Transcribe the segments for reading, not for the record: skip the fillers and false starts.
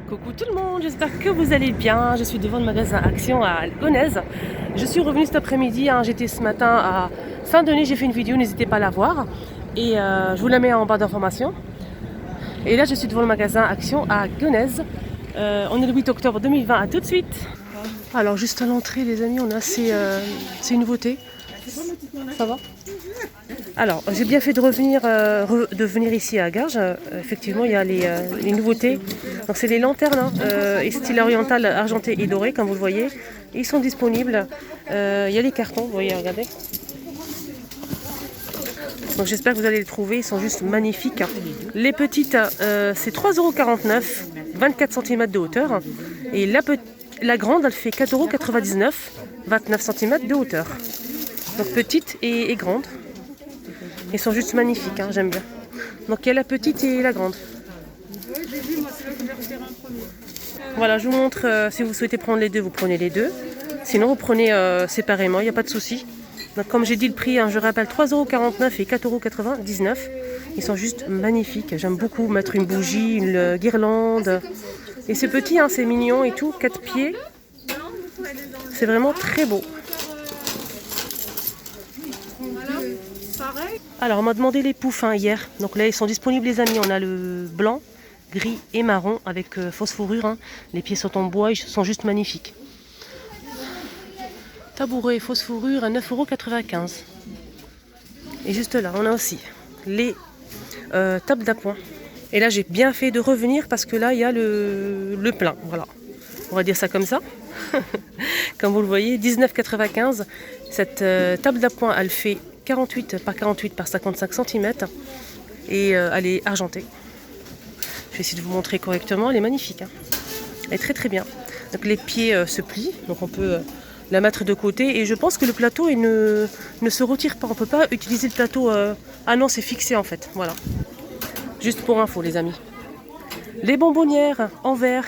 Coucou tout le monde, j'espère que vous allez bien. Je suis devant le magasin Action à Gonesse. Je suis revenue cet après-midi, j'étais ce matin à Saint-Denis, j'ai fait une vidéo, n'hésitez pas à la voir. Et je vous la mets en barre d'informations. Et là je suis devant le magasin Action à Gonesse. On est le 8 octobre 2020, à tout de suite. Alors juste à l'entrée les amis, on a ces nouveautés. Ça va ? Alors, j'ai bien fait de venir ici à Garges. Effectivement, il y a les nouveautés. Donc, c'est les lanternes, style oriental, argenté et doré, comme vous le voyez. Ils sont disponibles. Il y a les cartons, vous voyez, regardez. Donc, j'espère que vous allez les trouver. Ils sont juste magnifiques. Les petites, c'est 3,49 €, 24 cm de hauteur. Et la grande, elle fait 4,99 €, 29 cm de hauteur. Donc, petite et grande. Ils sont juste magnifiques, j'aime bien. Donc il y a la petite et la grande. Voilà, je vous montre, si vous souhaitez prendre les deux, vous prenez les deux. Sinon, vous prenez séparément, il n'y a pas de souci. Donc comme j'ai dit le prix, je rappelle 3,49 € et 4,99 €. Ils sont juste magnifiques. J'aime beaucoup mettre une bougie, une guirlande. Et c'est petit, c'est mignon et tout, 4 pieds. C'est vraiment très beau. Alors on m'a demandé les poufs hier, donc là ils sont disponibles les amis, on a le blanc, gris et marron avec fausse fourrure, les pieds sont en bois, ils sont juste magnifiques. Tabouret fausse fourrure à 9,95 €. Et juste là on a aussi les tables d'appoint. Et là j'ai bien fait de revenir parce que là il y a le plein, voilà, on va dire ça comme ça. Comme vous le voyez, 19,95 €. Cette table d'appoint elle fait 48 par 48 par 55 cm et elle est argentée. Je vais essayer de vous montrer correctement, elle est magnifique. Elle est très très bien. Donc les pieds se plient, donc on peut la mettre de côté et je pense que le plateau il ne se retire pas. On ne peut pas utiliser le plateau. Ah non, c'est fixé en fait. Voilà. Juste pour info les amis. Les bonbonnières en verre,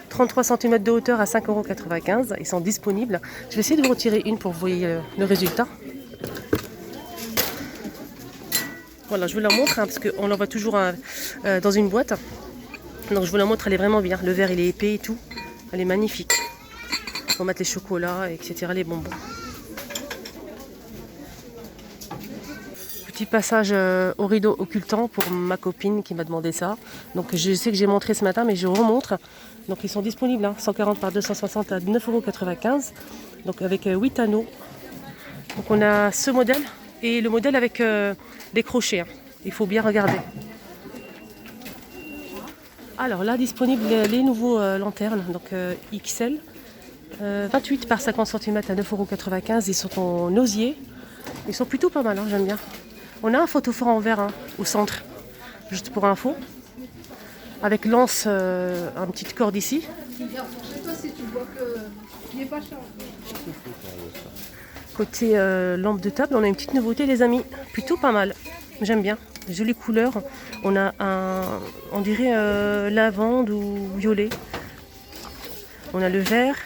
33 cm de hauteur à 5,95 €. Ils sont disponibles. Je vais essayer de vous retirer une pour que vous voyez le résultat. Voilà, je vous la montre parce qu'on l'envoie toujours dans une boîte. Donc je vous la montre, elle est vraiment bien. Le verre il est épais et tout. Elle est magnifique. On va mettre les chocolats, etc. Les bonbons. Petit passage au rideau occultant pour ma copine qui m'a demandé ça. Donc je sais que j'ai montré ce matin mais je remontre. Donc ils sont disponibles, 140 par 260 à 9,95 €. Donc avec 8 anneaux. Donc on a ce modèle et le modèle avec des crochets. Il faut bien regarder. Alors là, disponible les nouveaux lanternes, donc XL. 28 par 50 cm à 9,95 €. Ils sont en osier. Ils sont plutôt pas mal, j'aime bien. On a un photophore en verre au centre, juste pour info. Avec lance, une petite corde ici. Côté lampe de table, on a une petite nouveauté les amis, plutôt pas mal, j'aime bien, jolie couleur. On a on dirait lavande ou violet. On a le vert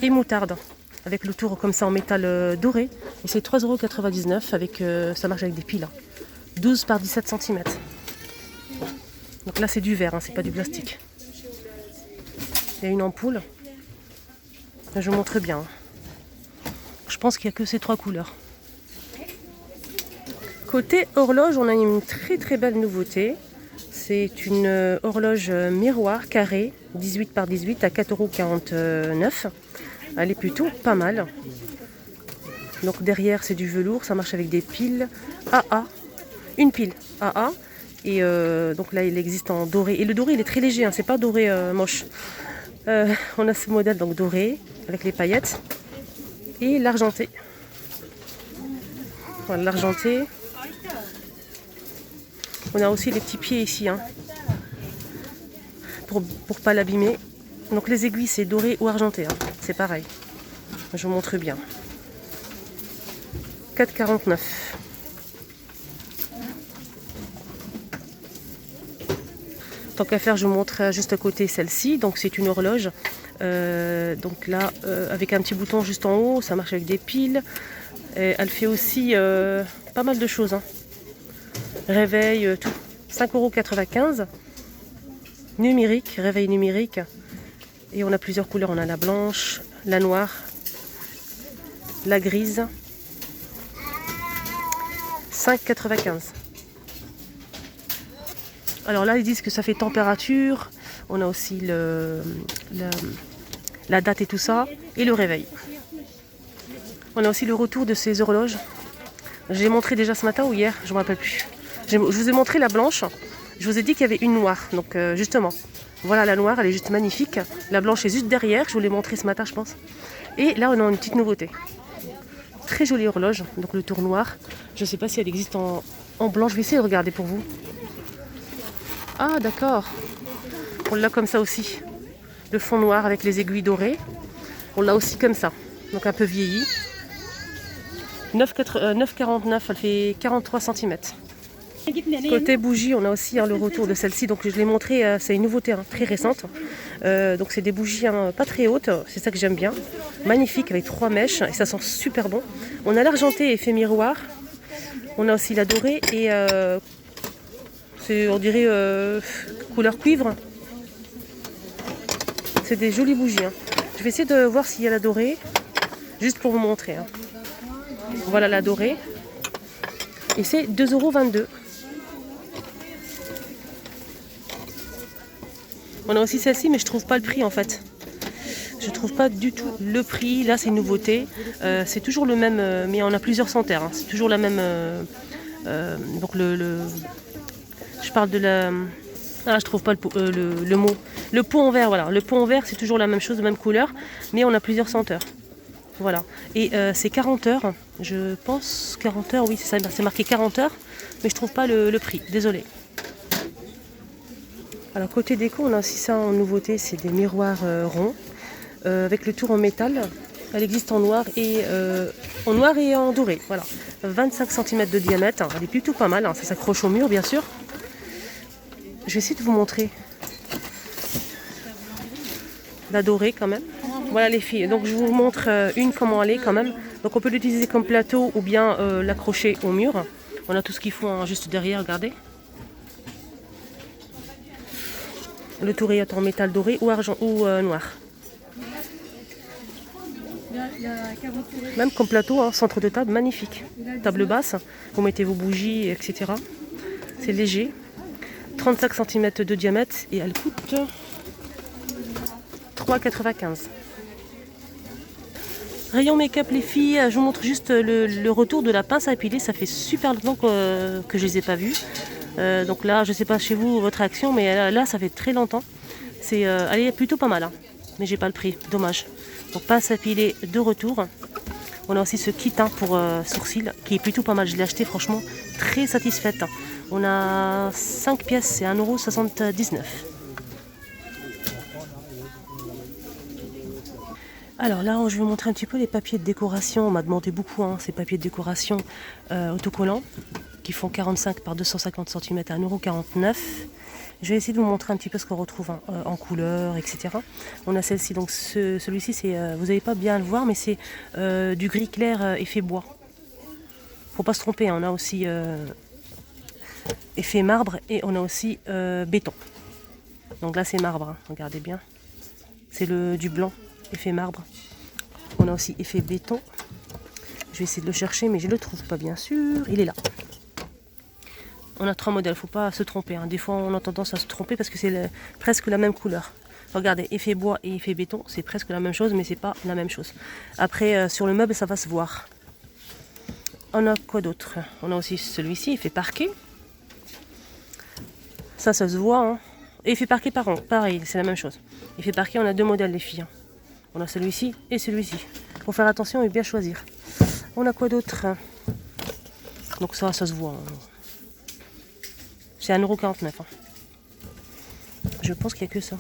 et moutarde, avec le tour comme ça en métal doré. Et c'est 3,99 € avec, ça marche avec des piles. 12 par 17 cm. Donc là c'est du verre, c'est pas du plastique. Il y a une ampoule. Là, je vous montre bien. Je pense qu'il n'y a que ces 3 couleurs. Côté horloge, on a une très très belle nouveauté. C'est une horloge miroir carrée, 18 par 18 à 4,49 €. Elle est plutôt pas mal. Donc derrière c'est du velours, ça marche avec des piles AA. Une pile AA. Et donc là il existe en doré. Et le doré il est très léger, c'est pas doré moche. On a ce modèle donc doré avec les paillettes. Et l'argenté. Voilà l'argenté. On a aussi les petits pieds ici, pour pas l'abîmer. Donc les aiguilles c'est doré ou argenté, c'est pareil. Je vous montre bien. 4,49 €. Tant qu'à faire, je vous montre juste à côté celle-ci. Donc c'est une horloge. Donc là, avec un petit bouton juste en haut, ça marche avec des piles. Et elle fait aussi pas mal de choses. Réveil, tout. 5,95 €. numérique, réveil numérique. Et on a plusieurs couleurs, on a la blanche, la noire, la grise. 5,95. Alors là, ils disent que ça fait température. On a aussi la date et tout ça. Et le réveil. On a aussi le retour de ces horloges. J'ai montré déjà ce matin ou hier, je ne me rappelle plus. Je vous ai montré la blanche. Je vous ai dit qu'il y avait une noire. Donc justement, voilà la noire, elle est juste magnifique. La blanche est juste derrière. Je vous l'ai montré ce matin, je pense. Et là, on a une petite nouveauté. Très jolie horloge. Donc le tour noir. Je ne sais pas si elle existe en blanc. Je vais essayer de regarder pour vous. Ah, d'accord. On l'a comme ça aussi. Le fond noir avec les aiguilles dorées. On l'a aussi comme ça. Donc un peu vieilli. 9,49, elle fait 43 cm. Côté bougie, on a aussi le retour de celle-ci. Donc je l'ai montré, c'est une nouveauté très récente. Donc c'est des bougies pas très hautes, c'est ça que j'aime bien. Magnifique avec 3 mèches et ça sent super bon. On a l'argenté effet miroir. On a aussi la dorée et c'est on dirait couleur cuivre. C'est des jolies bougies. Je vais essayer de voir s'il y a la dorée, juste pour vous montrer. Voilà la dorée. Et c'est 2,22 €. On a aussi celle-ci, mais je trouve pas le prix en fait. Je trouve pas du tout le prix. Là, c'est une nouveauté. C'est toujours le même, mais on a plusieurs centaires. C'est toujours la même. Donc je parle de la. Ah, je trouve pas le mot. Le pot en verre, voilà. Le pot en verre, c'est toujours la même chose, la même couleur, mais on a plusieurs senteurs. Voilà. Et c'est 40 heures. Je pense 40 heures, oui, c'est ça. C'est marqué 40 heures, mais je trouve pas le prix. Désolée. Alors côté déco, on a aussi ça en nouveauté, c'est des miroirs ronds avec le tour en métal. Elle existe en noir et en doré. Voilà, 25 cm de diamètre. Elle est plutôt pas mal. Ça s'accroche au mur, bien sûr. Je vais essayer de vous montrer la dorée quand même. Voilà les filles. Donc je vous montre une comment elle est quand même. Donc on peut l'utiliser comme plateau ou bien l'accrocher au mur. On a tout ce qu'il faut juste derrière. Regardez. Le tour est en métal doré ou argent ou noir. Même comme plateau, centre de table, magnifique. Table basse, vous mettez vos bougies, etc. C'est léger. 35 cm de diamètre et elle coûte 3,95 €. Rayon make-up les filles, je vous montre juste le retour de la pince à épiler. Ça fait super longtemps que je ne les ai pas vues. Donc là, je ne sais pas chez vous votre réaction, mais là, ça fait très longtemps. Elle est plutôt pas mal, mais j'ai pas le prix, dommage. Donc pince à épiler de retour. On a aussi ce kit pour sourcils qui est plutôt pas mal. Je l'ai acheté franchement très satisfaite. On a 5 pièces, c'est 1,79 €. Alors là, je vais vous montrer un petit peu les papiers de décoration. On m'a demandé beaucoup ces papiers de décoration autocollants qui font 45 par 250 cm à 1,49 €. Je vais essayer de vous montrer un petit peu ce qu'on retrouve en couleur, etc. On a celle-ci, donc celui-ci, vous n'allez pas bien le voir, mais c'est du gris clair effet bois. Faut pas se tromper, on a aussi effet marbre et on a aussi béton. Donc là c'est marbre, regardez bien. C'est du blanc, effet marbre. On a aussi effet béton. Je vais essayer de le chercher, mais je ne le trouve pas bien sûr. Il est là. On a 3 modèles, faut pas se tromper. Des fois on a tendance à se tromper parce que c'est presque la même couleur. Regardez, effet bois et effet béton, c'est presque la même chose, mais c'est pas la même chose. Après, sur le meuble, ça va se voir. On a quoi d'autre? On a aussi celui-ci, effet parquet. Ça se voit. Effet parquet pareil, c'est la même chose. Effet parquet, on a 2 modèles les filles. On a celui-ci et celui-ci. Faut faire attention et bien choisir. On a quoi d'autre? Donc ça se voit. C'est 1,49 €. Je pense qu'il n'y a que ça.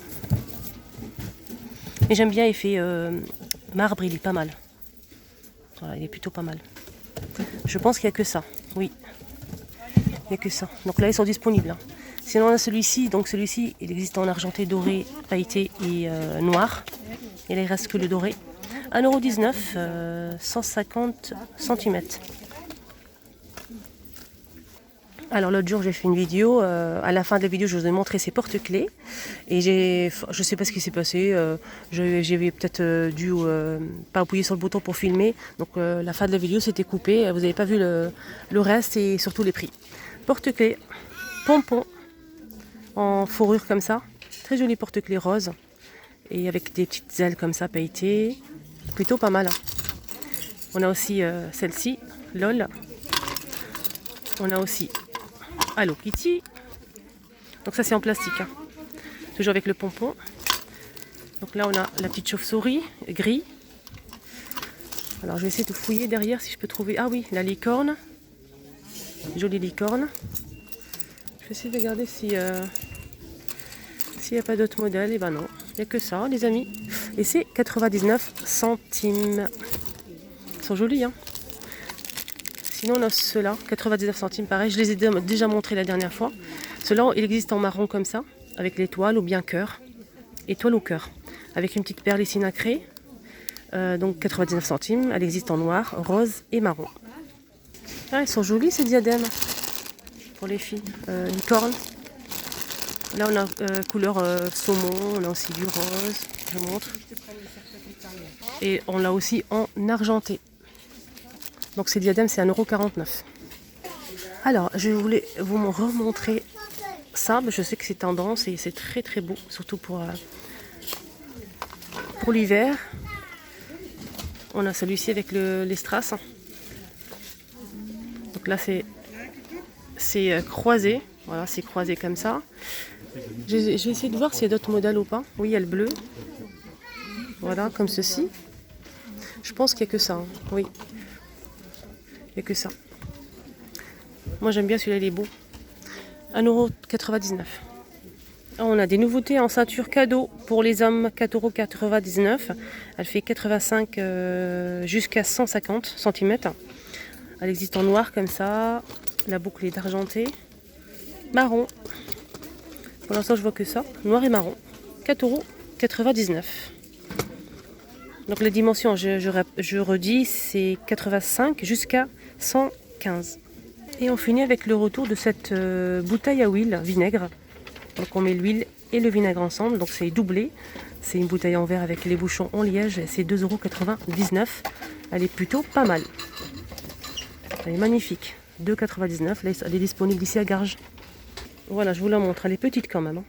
Mais j'aime bien l'effet marbre, il est pas mal. Voilà, il est plutôt pas mal. Je pense qu'il n'y a que ça. Oui. Il n'y a que ça. Donc là, ils sont disponibles. Sinon, on a celui-ci. Donc celui-ci, il existe en argenté, doré, pailleté et noir. Et là, il ne reste que le doré. 1,19 €, 150 cm. Alors l'autre jour j'ai fait une vidéo, à la fin de la vidéo je vous ai montré ces porte-clés et je sais pas ce qui s'est passé, j'ai peut-être dû pas appuyer sur le bouton pour filmer, donc la fin de la vidéo c'était coupé, vous n'avez pas vu le reste et surtout les prix. Porte-clés, pompons en fourrure comme ça, très joli porte-clés rose et avec des petites ailes comme ça pailletées, plutôt pas mal. On a aussi celle-ci, LOL, on a aussi Hello Kitty. Donc ça c'est en plastique. Hein. Toujours avec le pompon. Donc là on a la petite chauve-souris gris. Alors je vais essayer de fouiller derrière si je peux trouver. Ah oui, la licorne. Jolie licorne. Je vais essayer de regarder si s'il n'y a pas d'autres modèles. Et ben non, il n'y a que ça les amis. Et c'est 99 centimes. Ils sont jolis hein. Sinon on a ceux-là, 99 centimes, pareil, je les ai déjà montrés la dernière fois. Ceux-là, il existe en marron comme ça, avec l'étoile ou bien cœur. Étoile ou cœur. Avec une petite perle ici nacrée. Donc 99 centimes. Elle existe en noir, rose et marron. Ah, ils sont jolis ces diadèmes. Pour les filles. Licorne. Là on a couleur saumon, on a aussi du rose, je montre. Et on l'a aussi en argenté. Donc ces diadèmes c'est 1,49 €. Alors je voulais vous remontrer ça, je sais que c'est tendance et c'est très très beau, surtout pour l'hiver. On a celui-ci avec les strass. Donc là c'est croisé, voilà c'est croisé comme ça. Je vais essayer de voir s'il y a d'autres modèles ou pas. Oui il y a le bleu, voilà comme ceci. Je pense qu'il n'y a que ça, hein. Oui. Il n'y a que ça. Moi j'aime bien celui-là, il est beau. 1,99 €. On a des nouveautés en ceinture cadeau pour les hommes, 4,99 €. Elle fait 85 jusqu'à 150 cm. Elle existe en noir comme ça. La boucle est d'argenté. Marron. Pour l'instant je vois que ça. Noir et marron. 4,99 €. Donc les dimensions, je redis, c'est 85 jusqu'à 115. Et on finit avec le retour de cette bouteille à huile vinaigre. Donc on met l'huile et le vinaigre ensemble, donc c'est doublé. C'est une bouteille en verre avec les bouchons en liège, c'est 2,99 €. Elle est plutôt pas mal. Elle est magnifique. 2,99 €, elle est disponible ici à Garges. Voilà, je vous la montre, elle est petite quand même. Hein.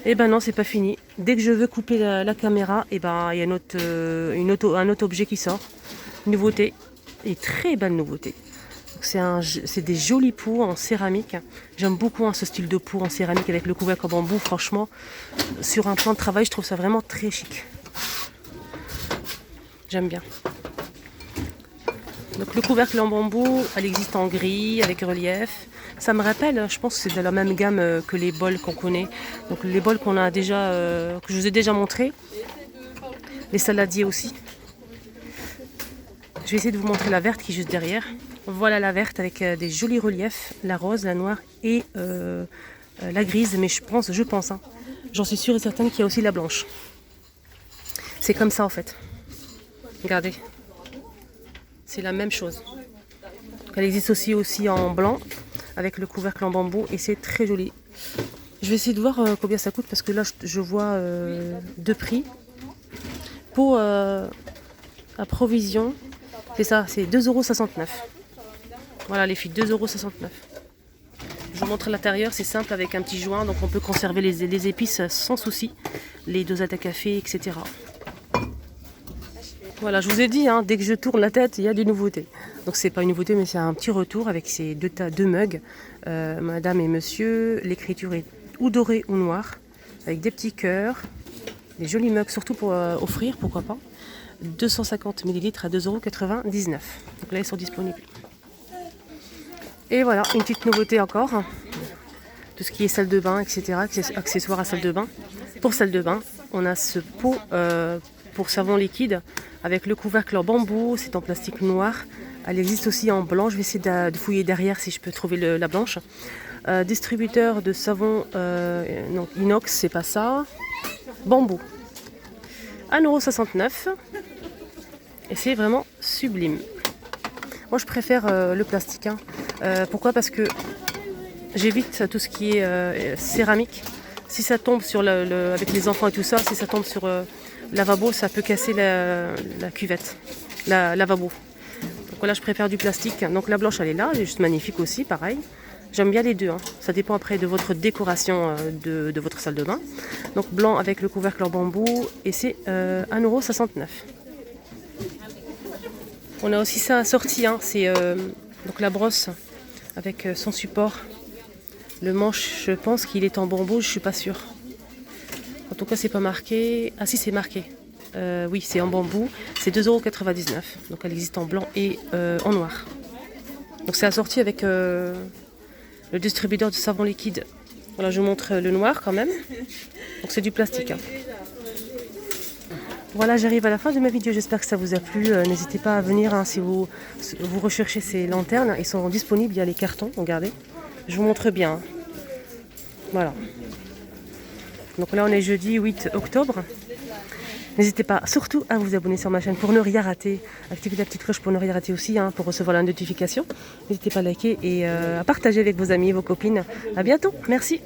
Et ben non, c'est pas fini. Dès que je veux couper la caméra, et ben il y a un autre objet qui sort. Nouveauté, et très belle nouveauté. C'est des jolis pots en céramique. J'aime beaucoup ce style de pot en céramique avec le couvercle en bambou. Franchement, sur un plan de travail, je trouve ça vraiment très chic. J'aime bien. Donc le couvercle en bambou, elle existe en gris avec relief. Ça me rappelle, je pense que c'est de la même gamme que les bols qu'on connaît. Donc les bols qu'on a déjà, que je vous ai déjà montrés. Les saladiers aussi. Je vais essayer de vous montrer la verte qui est juste derrière. Voilà la verte avec des jolis reliefs, la rose, la noire et la grise. Mais je pense, hein, j'en suis sûre et certaine qu'il y a aussi la blanche. C'est comme ça en fait. Regardez. C'est la même chose. Elle existe aussi en blanc avec le couvercle en bambou et c'est très joli. Je vais essayer de voir combien ça coûte parce que là je vois deux prix. Pour à provision, c'est ça, c'est 2,69 €. Voilà les filles, 2,69 €. Je vous montre l'intérieur, c'est simple avec un petit joint, donc on peut conserver les épices sans souci, les dosettes à café, etc. Voilà, je vous ai dit, hein, dès que je tourne la tête, il y a des nouveautés. Donc c'est pas une nouveauté, mais c'est un petit retour avec ces deux mugs, Madame et Monsieur. L'écriture est ou dorée ou noire, avec des petits cœurs, des jolis mugs, surtout pour offrir, pourquoi pas. 250 ml à 2,99 €. Donc là, ils sont disponibles. Et voilà, une petite nouveauté encore. Tout ce qui est salle de bain, etc. Accessoires à salle de bain. Pour salle de bain, on a ce pot pour savon liquide avec le couvercle en bambou. C'est en plastique noir. Elle existe aussi en blanc. Je vais essayer de fouiller derrière si je peux trouver la blanche. Distributeur de savon non, inox, c'est pas ça. Bambou. 1,69 €. Et c'est vraiment sublime. Moi, je préfère le plastique. Hein. Pourquoi? Parce que j'évite tout ce qui est céramique. Si ça tombe sur avec les enfants et tout ça, si ça tombe sur le lavabo, ça peut casser la cuvette, la lavabo. Donc voilà, je préfère du plastique. Donc la blanche, elle est là, elle est juste magnifique aussi, pareil. J'aime bien les deux. Hein. Ça dépend après de votre décoration de votre salle de bain. Donc blanc avec le couvercle en bambou et c'est 1,69 €. On a aussi ça assorti. Hein. C'est donc la brosse avec son support. Le manche, je pense qu'il est en bambou, je suis pas sûre. En tout cas, c'est pas marqué. Ah si, c'est marqué. Oui, c'est en bambou. C'est 2,99 €. Donc elle existe en blanc et en noir. Donc c'est assorti avec le distributeur de savon liquide. Voilà, je vous montre le noir quand même. Donc c'est du plastique. Hein. Voilà, j'arrive à la fin de ma vidéo. J'espère que ça vous a plu. N'hésitez pas à venir hein, si vous recherchez ces lanternes. Ils sont disponibles. Il y a les cartons. Regardez. Je vous montre bien. Hein. Voilà. Donc là, on est jeudi 8 octobre. N'hésitez pas surtout à vous abonner sur ma chaîne pour ne rien rater. Activez la petite cloche pour ne rien rater aussi, hein, pour recevoir la notification. N'hésitez pas à liker et à partager avec vos amis, vos copines. À bientôt. Merci.